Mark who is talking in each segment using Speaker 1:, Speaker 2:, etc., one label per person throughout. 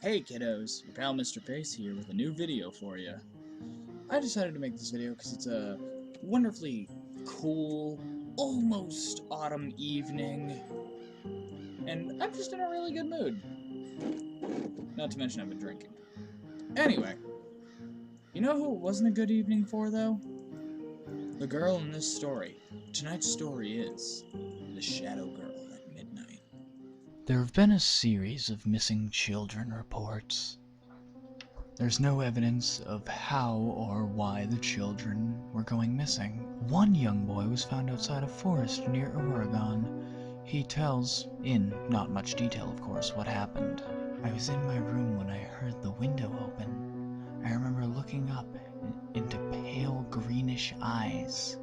Speaker 1: Hey kiddos, your pal Mr. Face here with a new video for you. I decided to make this video because it's a wonderfully cool, almost autumn evening, and I'm just in a really good mood. Not to mention I've been drinking. Anyway, you know who it wasn't a good evening for, though? The girl in this story. Tonight's story is The Shadow Girl at Midnight. There have been a series of missing children reports. There's no evidence of how or why the children were going missing. One young boy was found outside a forest near Oregon. He tells, in not much detail of course, what happened. I was in my room when I heard the window open. I remember looking up into pale greenish eyes,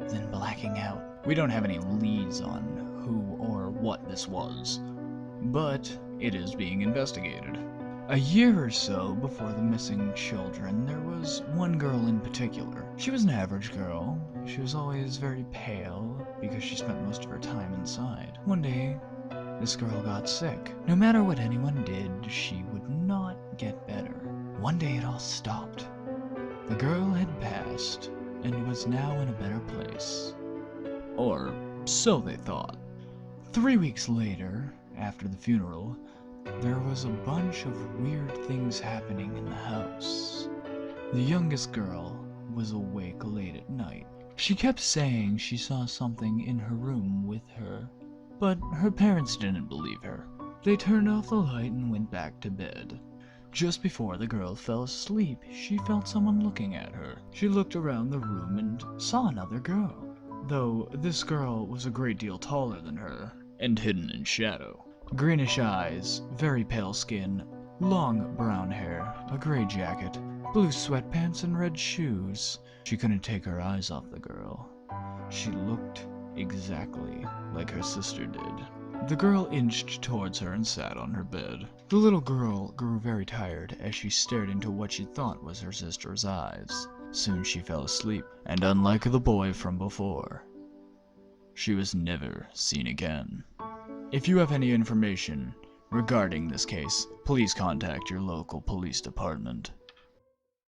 Speaker 1: then blacking out. We don't have any leads on who or what this was, but it is being investigated. A year or so before the missing children, there was one girl in particular. She was an average girl. She was always very pale because she spent most of her time inside. One day, this girl got sick. No matter what anyone did, she would not get better. One day it all stopped. The girl had passed and was now in a better place. Or so they thought. 3 weeks later, after the funeral, there was a bunch of weird things happening in the house. The youngest girl was awake late at night. She kept saying she saw something in her room with her, but her parents didn't believe her. They turned off the light and went back to bed. Just before the girl fell asleep, she felt someone looking at her. She looked around the room and saw another girl, though this girl was a great deal taller than her and hidden in shadow. Greenish eyes, very pale skin, long brown hair, a gray jacket, blue sweatpants, and red shoes. She couldn't take her eyes off the girl. She looked exactly like her sister did. The girl inched towards her and sat on her bed. The little girl grew very tired as she stared into what she thought was her sister's eyes. Soon she fell asleep, and unlike the boy from before, she was never seen again. If you have any information regarding this case, please contact your local police department.